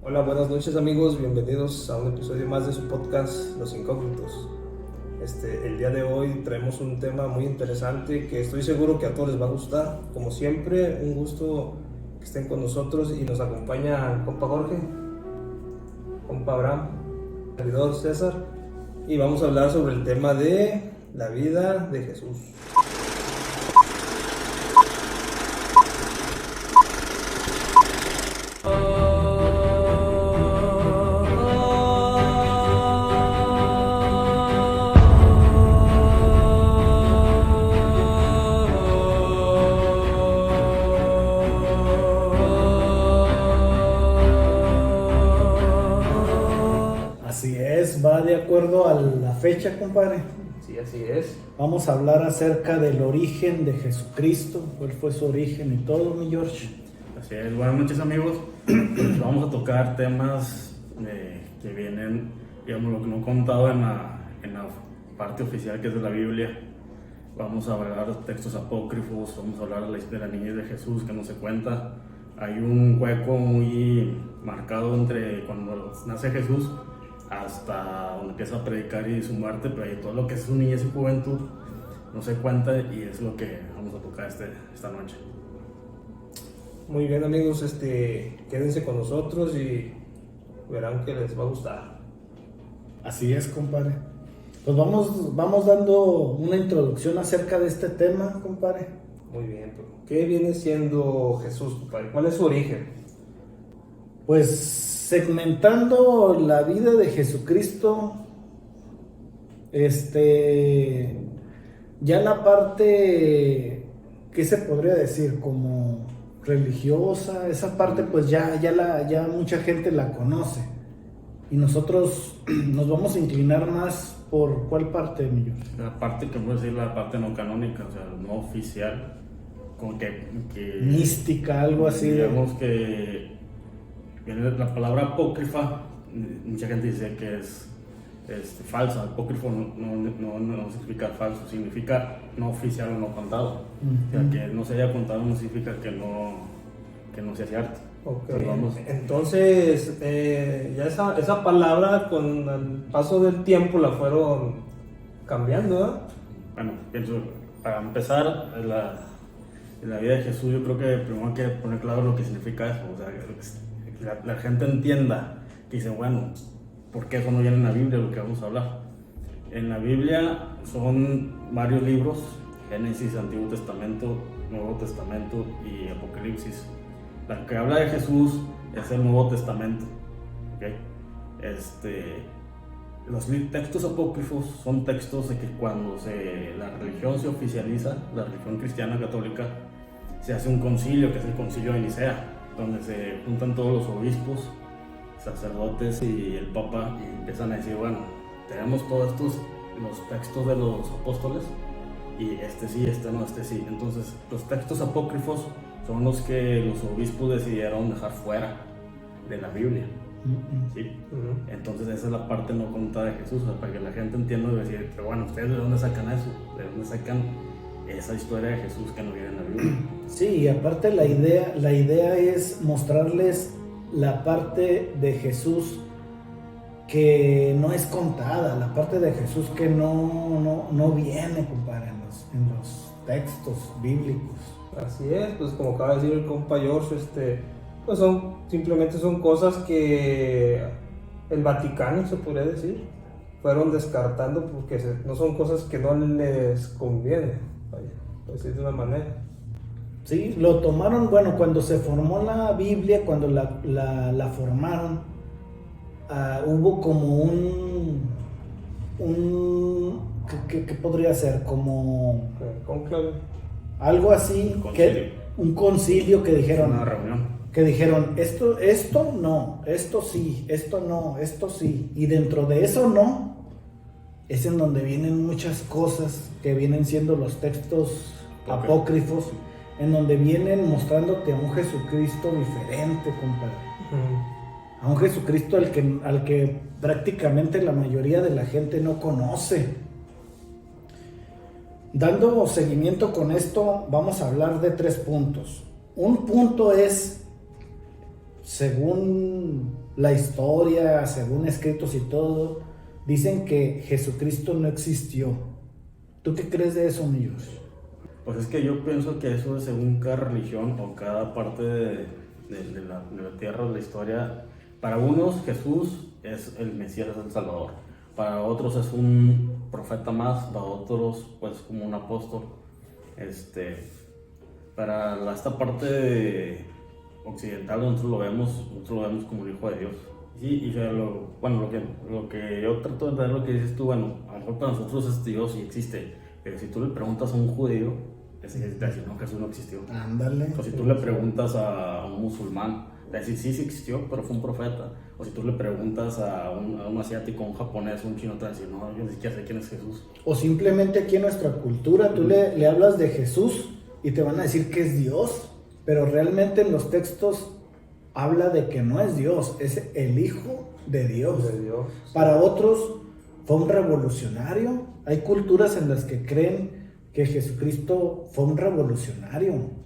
Hola, buenas noches amigos, bienvenidos a un episodio más de su podcast Los Incógnitos. El día de hoy traemos un tema muy interesante que estoy seguro que a todos les va a gustar. Como siempre, un gusto que estén con nosotros y nos acompaña compa Jorge, compa Abraham, servidor César, y vamos a hablar sobre el tema de la vida de Jesús. Así es, va de acuerdo a la fecha, compadre. Sí, así es. Vamos a hablar acerca del origen de Jesucristo, cuál fue su origen y todo, mi George. Así es, buenas noches amigos. Vamos a tocar temas que vienen, digamos, lo que no he contado en la parte oficial que es de la Biblia. Vamos a hablar de textos apócrifos, vamos a hablar de la niñez de Jesús que no se cuenta. Hay un hueco muy marcado entre cuando nace Jesús hasta donde empieza a predicar y su muerte, pero ahí todo lo que es su niñez y juventud no se cuenta y es lo que vamos a tocar esta noche. Muy bien amigos, quédense con nosotros y verán que les va a gustar. Así es, compadre. Pues vamos dando una introducción acerca de este tema, compadre. Muy bien, pero ¿qué viene siendo Jesús, compadre? ¿Cuál es su origen? Pues segmentando la vida de Jesucristo, ya la parte, ¿qué se podría decir? Como religiosa, esa parte pues ya mucha gente la conoce. Y nosotros nos vamos a inclinar más por ¿cuál parte, mi George? La parte que puedo decir, la parte no canónica, o sea, no oficial, como que Mística, algo así. digamos que viene la palabra apócrifa, mucha gente dice que es falsa. Apócrifo no significa falso, significa no oficial o no contado. O sea, que no se haya contado no significa que no sea cierto. Okay. Vamos. Entonces, ya esa palabra con el paso del tiempo la fueron cambiando, ¿eh? Bueno, pienso, para empezar, en la vida de Jesús, yo creo que primero hay que poner claro lo que significa eso. O sea, que la gente entienda, que dice, bueno, ¿por qué eso no viene en la Biblia, lo que vamos a hablar? En la Biblia son varios libros: Génesis, Antiguo Testamento, Nuevo Testamento y Apocalipsis. La que habla de Jesús es el Nuevo Testamento, ¿okay? Los textos apócrifos son textos de que cuando la religión se oficializa, la religión cristiana católica, se hace un concilio, que es el concilio de Nicea, donde se juntan todos los obispos, sacerdotes y el papa, y empiezan a decir, bueno, tenemos todos los textos de los apóstoles, y este sí, este no, este sí. Entonces, los textos apócrifos son los que los obispos decidieron dejar fuera de la Biblia. ¿Sí? Entonces esa es la parte no contada de Jesús, o sea, para que la gente entienda y decir, pero bueno, ¿ustedes de dónde sacan eso? ¿De dónde sacan esa historia de Jesús que no viene en la Biblia? Sí, y aparte la idea es mostrarles la parte de Jesús que no es contada, la parte de Jesús que no viene, compadre, en los textos bíblicos. Así es, pues como acaba de decir el compa George, pues simplemente son cosas que el Vaticano, se podría decir, fueron descartando porque no son cosas que no les conviene, vaya, por decir de una manera. Sí, lo tomaron, bueno, cuando se formó la Biblia, cuando la formaron, hubo como ¿qué podría ser? Como Conclave. algo así, un concilio que dijeron, Una reunión. esto no, esto sí, esto no, esto sí, y dentro de eso no, es en donde vienen muchas cosas que vienen siendo los textos apócrifos, en donde vienen mostrándote a un Jesucristo diferente, compadre. A un Jesucristo al que prácticamente la mayoría de la gente no conoce. Dando seguimiento con esto, vamos a hablar de 3 puntos. Un punto es según la historia, según escritos y todo, dicen que Jesucristo no existió. ¿Tú qué crees de eso, mi Josh? Pues es que yo pienso que eso es según cada religión o cada parte de la tierra, de la historia. Para unos Jesús es el Mesías, es el Salvador. Para otros es un profeta más, para otros pues como un apóstol. Para esta parte occidental nosotros lo vemos como el Hijo de Dios. Y lo que yo trato de entender lo que dices tú, bueno, a lo mejor para nosotros es Dios y existe, pero si tú le preguntas a un judío, es decir, no, Jesús no existió. Ándale. O si tú le preguntas a un musulmán, es decir, sí existió, pero fue un profeta. O si tú le preguntas a un asiático, un japonés, un chino, te va a decir, no, yo ni siquiera sé quién es Jesús. O simplemente aquí en nuestra cultura, tú le hablas de Jesús y te van a decir que es Dios, pero realmente en los textos habla de que no es Dios, es el Hijo de Dios. De Dios. Para otros fue un revolucionario. Hay culturas en las que creen que Jesucristo fue un revolucionario.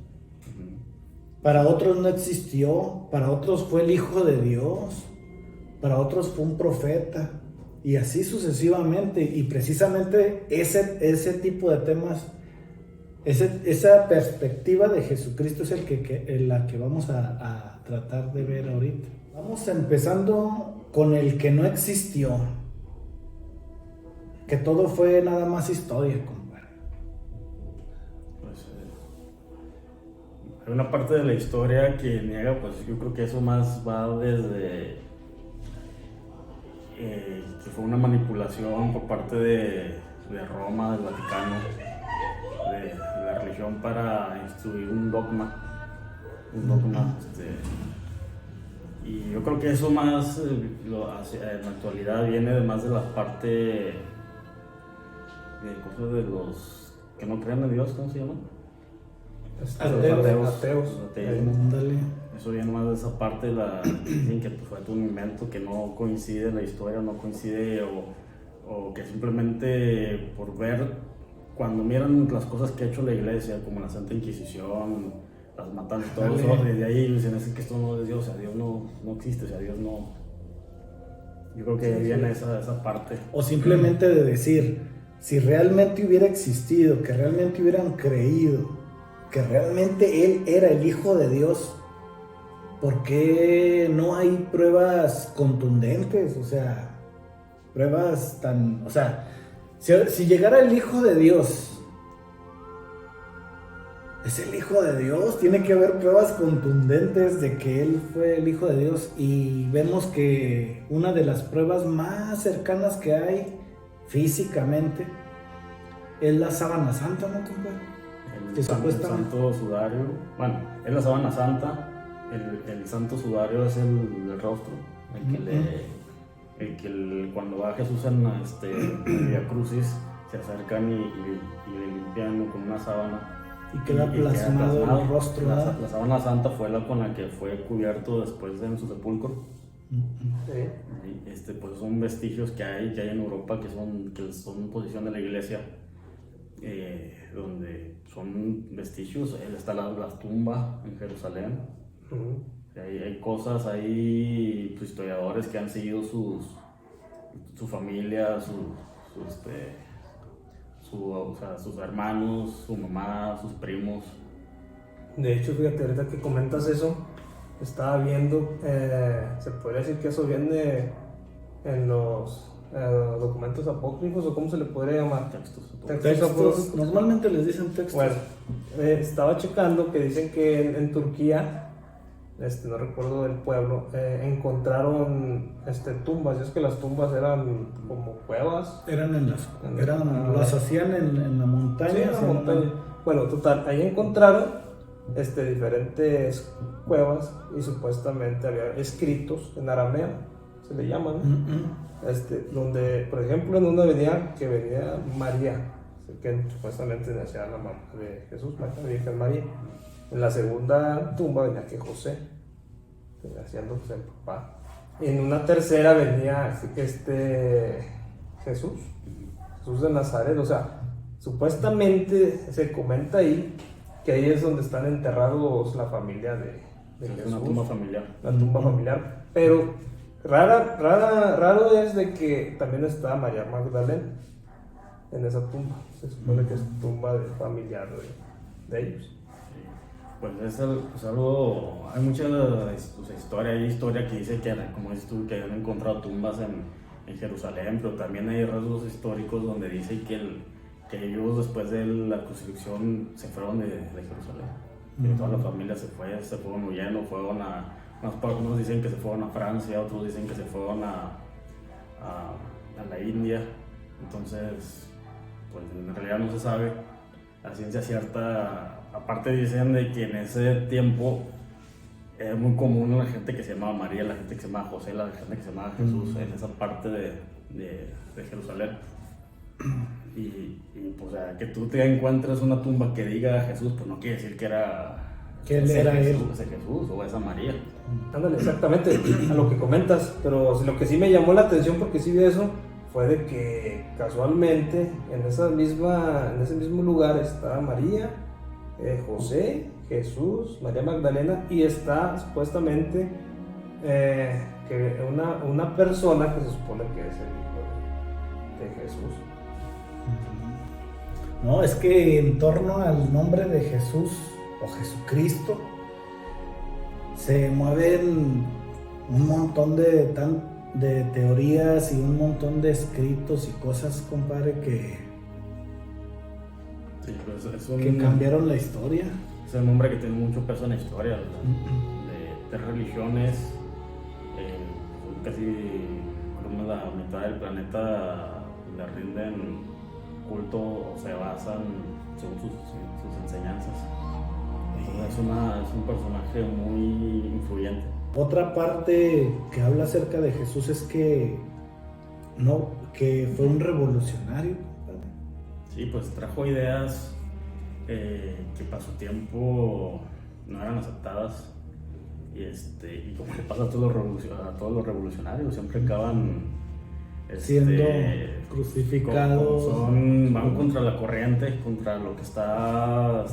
Para otros no existió, para otros fue el Hijo de Dios, para otros fue un profeta, y así sucesivamente. Y precisamente ese tipo de temas, esa perspectiva de Jesucristo es la que vamos a tratar de ver ahorita. Vamos empezando con el que no existió, que todo fue nada más historia, compadre. Hay una parte de la historia que niega, pues yo creo que eso más va desde que fue una manipulación por parte de Roma, del Vaticano, de la religión para instituir un dogma. Y yo creo que eso más en la actualidad viene más de la parte de cosas de los que no creen en Dios, ¿cómo se llaman? Ateos. Eso viene más de esa parte, dicen que fue un invento que no coincide en la historia, no coincide, o que simplemente por ver, cuando miran las cosas que ha hecho la iglesia, como la Santa Inquisición, las matanzas, todo eso, desde ahí dicen que esto no es Dios, o sea, Dios no existe, o sea, Dios no. Yo creo que viene esa parte. O simplemente de decir, si realmente hubiera existido, que realmente hubieran creído que realmente Él era el Hijo de Dios, ¿por qué no hay pruebas contundentes? O sea, pruebas tan... O sea, si llegara el Hijo de Dios, es el Hijo de Dios, tiene que haber pruebas contundentes de que Él fue el Hijo de Dios. Y vemos que una de las pruebas más cercanas que hay físicamente es la sábana santa, ¿no, compadre? El santo sudario, bueno, es la sábana santa, el santo sudario es el rostro, cuando va Jesús en Vía Crucis, se acercan y le limpian con una sábana. Y queda plasmado el rostro. La sábana santa fue la con la que fue cubierto después en su sepulcro. Sí. Pues son vestigios que hay en Europa que son posición de la iglesia. Donde son vestigios, está la tumba en Jerusalén. Hay cosas, hay historiadores que han seguido su familia, sus hermanos, su mamá, sus primos. De hecho, fíjate, ahorita que comentas eso, estaba viendo, se podría decir que eso viene en los documentos apócrifos, o cómo se le podría llamar. Textos. Normalmente les dicen textos. Bueno, estaba checando que dicen que en Turquía, no recuerdo del pueblo, encontraron tumbas. Y es que las tumbas eran como cuevas. Las hacían en la montaña. Sí, en la montaña. Bueno, total, ahí encontraron diferentes cuevas y supuestamente había escritos en arameo, se le llaman, ¿no? Donde, por ejemplo, en una venía María, que supuestamente decía la mamá de Jesús, la Virgen María. En la segunda tumba venía que José, haciendo pues el papá. Y en una tercera venía Jesús de Nazaret. O sea, supuestamente se comenta ahí que ahí es donde están enterrados la familia de Es Jesús. una tumba familiar. La tumba familiar. Pero raro es de que también está María Magdalena en esa tumba. Se supone que es tumba de familiar de ellos. Pues es algo, hay mucha historia que dice que, como dices tú, que han encontrado tumbas en Jerusalén, pero también hay rasgos históricos donde dice que ellos después de la crucifixión se fueron de Jerusalén. Que toda la familia se fueron huyendo, unos dicen que se fueron a Francia, otros dicen que se fueron a la India. Entonces, pues en realidad no se sabe la ciencia cierta. Aparte dicen de que en ese tiempo era muy común la gente que se llamaba María, la gente que se llamaba José, la gente que se llamaba Jesús en esa parte de Jerusalén. Y pues, o sea, que tú te encuentres una tumba que diga Jesús, pues no quiere decir que él era Jesús o esa María. Ándale, exactamente a lo que comentas, pero lo que sí me llamó la atención, porque sí vi eso, fue de que casualmente en ese mismo lugar estaba María, José, Jesús, María Magdalena, y está supuestamente que una persona que se supone que es el hijo de Jesús. No, es que en torno al nombre de Jesús o Jesucristo se mueven un montón de teorías y un montón de escritos y cosas, compadre, que Sí, pues que cambiaron la historia. Es un nombre que tiene mucho peso en la historia de religiones. Casi creo que la mitad del planeta le rinden culto o se basan según sus enseñanzas. Es un personaje muy influyente. Otra parte que habla acerca de Jesús es que fue un revolucionario. Sí, pues trajo ideas que para su tiempo no eran aceptadas. Y como le pasa a todos los revolucionarios, siempre acaban siendo crucificados. Van contra la corriente, contra lo que está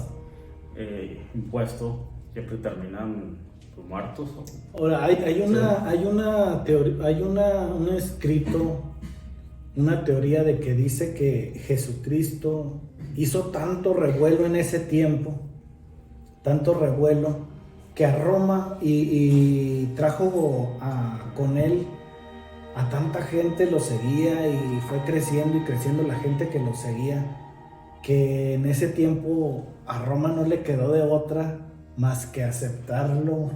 impuesto, siempre terminan pues, muertos. Ahora, hay una teoría, hay un escrito, una teoría de que dice que Jesucristo hizo tanto revuelo en ese tiempo, tanto revuelo, que a Roma y trajo con él a tanta gente, lo seguía y fue creciendo y creciendo la gente que lo seguía, que en ese tiempo a Roma no le quedó de otra más que aceptarlo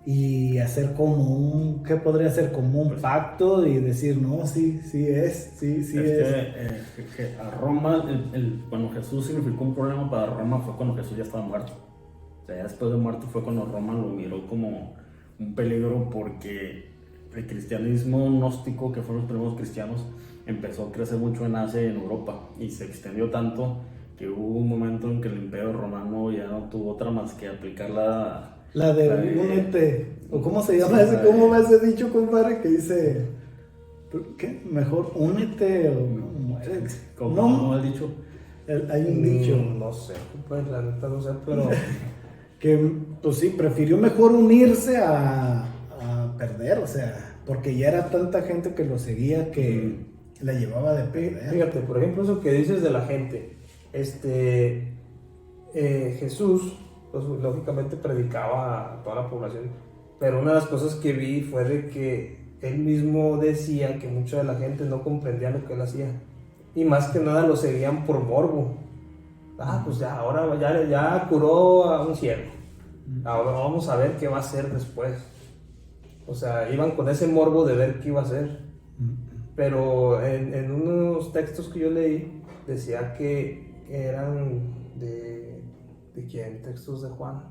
y hacer como ¿qué podría ser? Como un pacto y decir, no, sí es. Que a Roma, cuando Jesús significó un problema para Roma fue cuando Jesús ya estaba muerto. O sea, ya después de muerto fue cuando Roma lo miró como un peligro, porque el cristianismo gnóstico, que fueron los primeros cristianos, empezó a crecer mucho en Asia y en Europa y se extendió tanto que hubo un momento en que el imperio romano ya no tuvo otra más que aplicar la de únete, o cómo se llama ese, cómo me has dicho, compadre, que dice, ¿qué? Mejor únete o muérete. ¿Cómo has dicho? Hay un dicho. No sé, pues la neta no sé, pero que pues sí, prefirió mejor unirse a perder, o sea, porque ya era tanta gente que lo seguía que la llevaba de perder. Fíjate, por ejemplo, eso que dices de la gente, Jesús, pues, lógicamente predicaba a toda la población, pero una de las cosas que vi fue de que él mismo decía que mucha de la gente no comprendía lo que él hacía, y más que nada lo seguían por morbo. Pues ya, ahora ya curó a un ciego, ahora vamos a ver qué va a hacer después. O sea, iban con ese morbo de ver qué iba a hacer. Pero en unos textos que yo leí, decía que eran ¿de quién? Textos de Juan.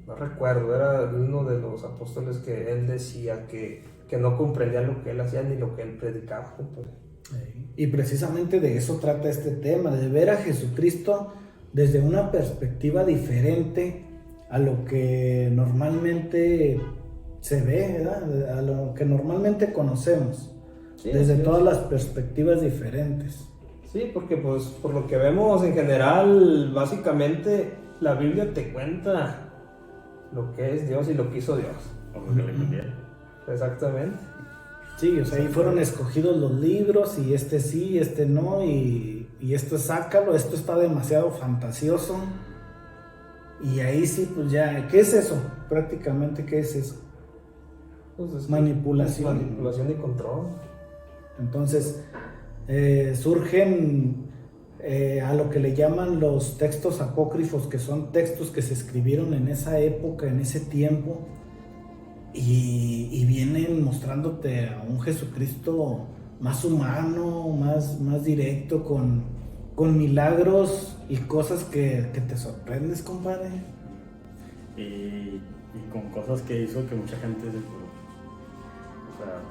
No recuerdo, era uno de los apóstoles que él decía que no comprendían lo que él hacía ni lo que él predicaba. Y precisamente de eso trata este tema, de ver a Jesucristo desde una perspectiva diferente a lo que normalmente se ve, ¿verdad? A lo que normalmente conocemos, sí, desde todas las perspectivas diferentes. Sí, porque pues por lo que vemos en general, básicamente la Biblia te cuenta lo que es Dios y lo que hizo Dios. O lo que le conviene. Exactamente. Sí, o sea, ahí fueron escogidos los libros y este sí, este no, y esto sácalo, esto está demasiado fantasioso. Y ahí sí, pues ya, ¿qué es eso? Prácticamente, ¿qué es eso? Pues es Manipulación. Manipulación y control. Entonces, surgen a lo que le llaman los textos apócrifos, que son textos que se escribieron en esa época, en ese tiempo, y vienen mostrándote a un Jesucristo más humano, más directo, con milagros y cosas que te sorprendes, compadre. Y con cosas que hizo que mucha gente se... O sea,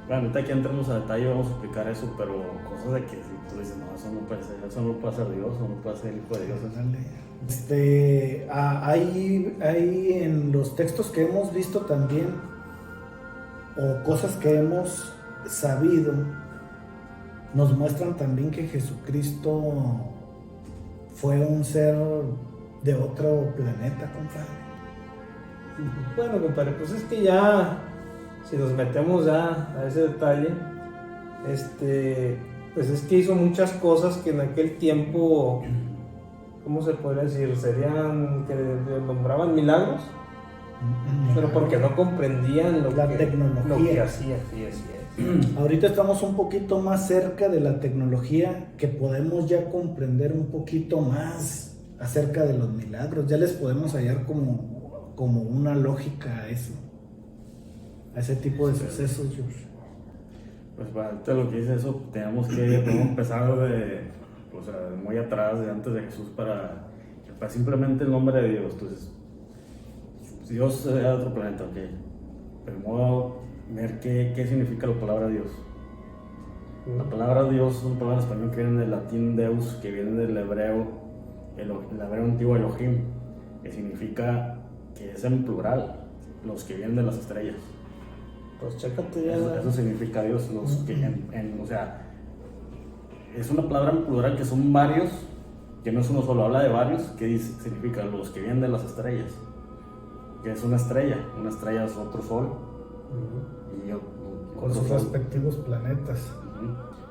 bueno, ahorita aquí entramos a detalle, vamos a explicar eso, pero cosas de que si tú dices, no, eso no puede ser, eso no puede ser Dios, eso no puede ser el Hijo de Dios. Hay en los textos que hemos visto también, o cosas que hemos sabido, nos muestran también que Jesucristo fue un ser de otro planeta, compadre. Bueno, compadre, pues es que ya, si nos metemos ya a ese detalle, pues es que hizo muchas cosas que en aquel tiempo, ¿cómo se podría decir? Serían que nombraban milagros, pero porque no comprendían lo que hacía. Sí, así es. Ahorita estamos un poquito más cerca de la tecnología, que podemos ya comprender un poquito más acerca de los milagros. Ya les podemos hallar como una lógica a eso, a ese tipo de sucesos, George. Pues para lo que dice eso, podemos empezar de muy atrás, de antes de Jesús, para simplemente el nombre de Dios. Entonces, Dios era de otro planeta, ok. Pero ver qué significa la palabra Dios. La palabra Dios es una palabra en español que viene del latín Deus, que viene del hebreo, el hebreo antiguo Elohim, que significa que es en plural, los que vienen de las estrellas. Pues chécate ya. Eso significa Dios, los que o sea, es una palabra en plural que son varios, que no es uno solo, habla de varios, que significa los que vienen de las estrellas, que es una estrella es otro sol, con sus respectivos planetas.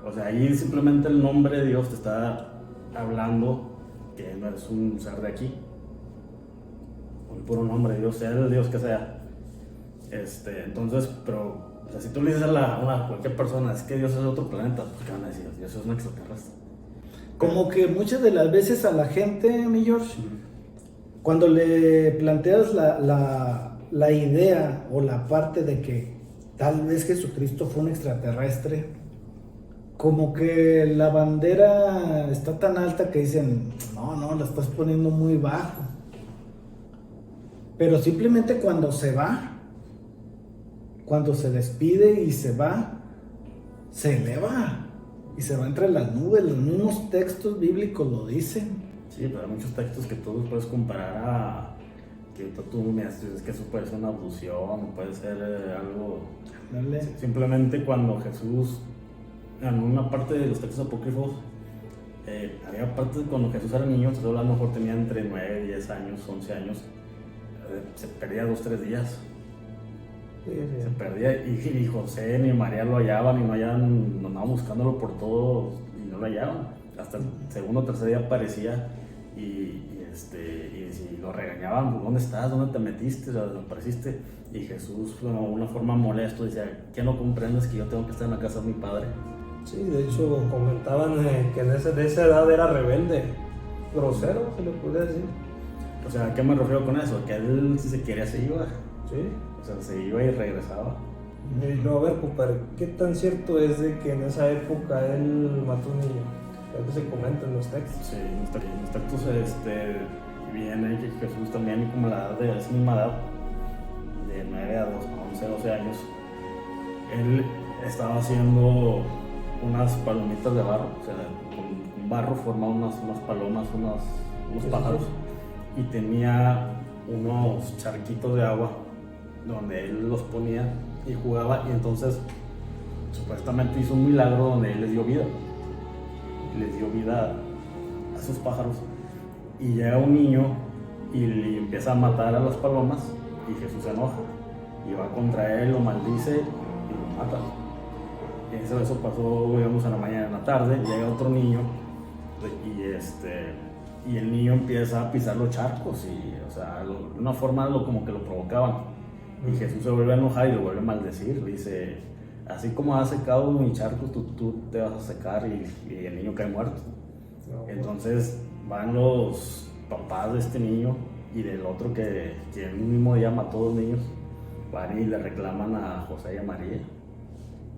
O sea, ahí simplemente el nombre de Dios te está hablando que no es un ser de aquí, el puro nombre de Dios, sea el Dios que sea. Entonces, pero o sea, si tú le dices a cualquier persona, es que Dios es de otro planeta, pues ¿qué van a decir? Dios es un extraterrestre. Como que muchas de las veces a la gente, mi George, cuando le planteas la idea o la parte de que tal vez Jesucristo fue un extraterrestre, como que la bandera está tan alta que dicen, no, la estás poniendo muy bajo. Pero simplemente cuando se va, cuando se despide y se va, se eleva y se va entre las nubes. Los mismos textos bíblicos lo dicen. Sí, pero hay muchos textos que tú puedes comparar a que tú me dices que eso puede ser una abducción, puede ser algo. Dale. Simplemente cuando Jesús, en una parte de los textos apócrifos, había partes cuando Jesús era niño, a lo mejor tenía entre 9, 10 años, 11 años, se perdía 2-3 días. Sí. Se perdía y José ni María lo hallaban y no andaban buscándolo por todo y no lo hallaban. Hasta el segundo o tercer día aparecía y si lo regañaban, pues, ¿dónde estás? ¿Dónde te metiste? O sea, desapareciste. Y Jesús, de una forma molesto, decía, ¿qué no comprendes que yo tengo que estar en la casa de mi padre? Sí, de hecho comentaban que de esa edad era rebelde, grosero, se le puede decir. O sea, ¿a qué me refiero con eso? Que él, si se quería, se iba. Sí. O sea, se iba y regresaba. Y luego, a ver, compadre, ¿qué tan cierto es de que en esa época él mató a un niño? Eso se comenta en los textos. Sí, en los textos viene que Jesús también, como la edad de esa misma edad, de 9 a 11, 12 años, él estaba haciendo unas palomitas de barro, o sea, con barro formaba unas palomas, unos pájaros, y tenía unos charquitos de agua donde él los ponía y jugaba, y entonces supuestamente hizo un milagro donde él les dio vida a esos pájaros. Y llega un niño y empieza a matar a las palomas y Jesús se enoja y va contra él, lo maldice y lo mata. Y eso pasó, digamos, en la mañana, en la tarde, llega otro niño y el niño empieza a pisar los charcos y, o sea, de una forma como que lo provocaban. Y Jesús se vuelve a enojar y lo vuelve a maldecir, dice, así como has secado mis charcos, tú te vas a secar, y el niño cae muerto. Entonces van los papás de este niño y del otro que el mismo día mató a 2 niños, van y le reclaman a José y a María.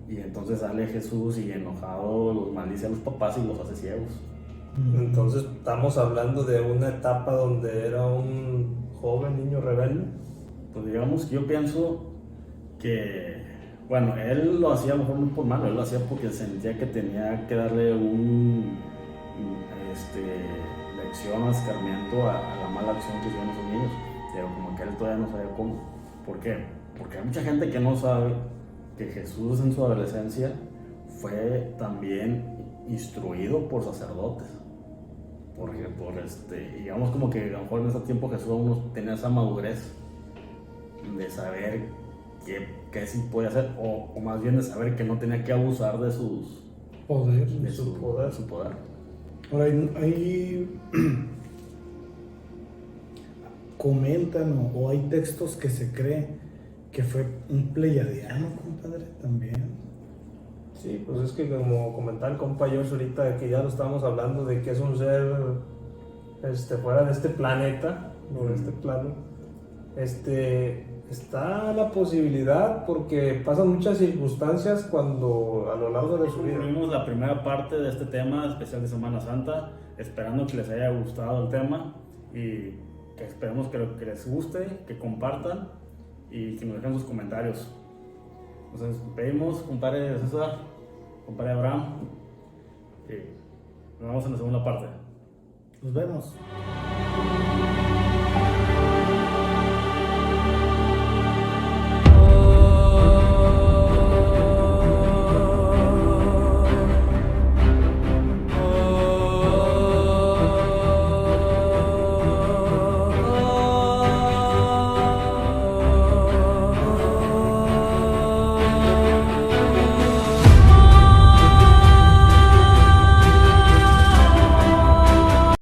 Y entonces sale Jesús y enojado los maldice a los papás y los hace ciegos. Entonces estamos hablando de una etapa donde era un joven niño rebelde. Pues digamos que yo pienso que, bueno, él lo hacía a lo mejor no por malo, él lo hacía porque sentía que tenía que darle lección o escarmiento a la mala acción que hicieron esos niños, pero como que él todavía no sabía cómo. ¿Por qué? Porque hay mucha gente que no sabe que Jesús en su adolescencia fue también instruido por sacerdotes. Porque digamos como que a lo mejor en ese tiempo Jesús aún no tenía esa madurez de saber qué sí puede hacer, o más bien de saber que no tenía que abusar de su poder. Ahora, ahí comentan o hay textos que se cree que fue un pleyadiano, compadre, también. Sí, pues es que como comentaba el compa George ahorita, que ya lo estábamos hablando de que es un ser fuera de este planeta, o de este plano, está la posibilidad porque pasan muchas circunstancias cuando a lo largo de su vida. Concluimos la primera parte de este tema especial de Semana Santa, esperando que les haya gustado el tema y que esperemos que les guste, que compartan y que nos dejen sus comentarios. Nos despedimos, compadre César, compadre Abraham, y nos vemos en la segunda parte. Nos vemos.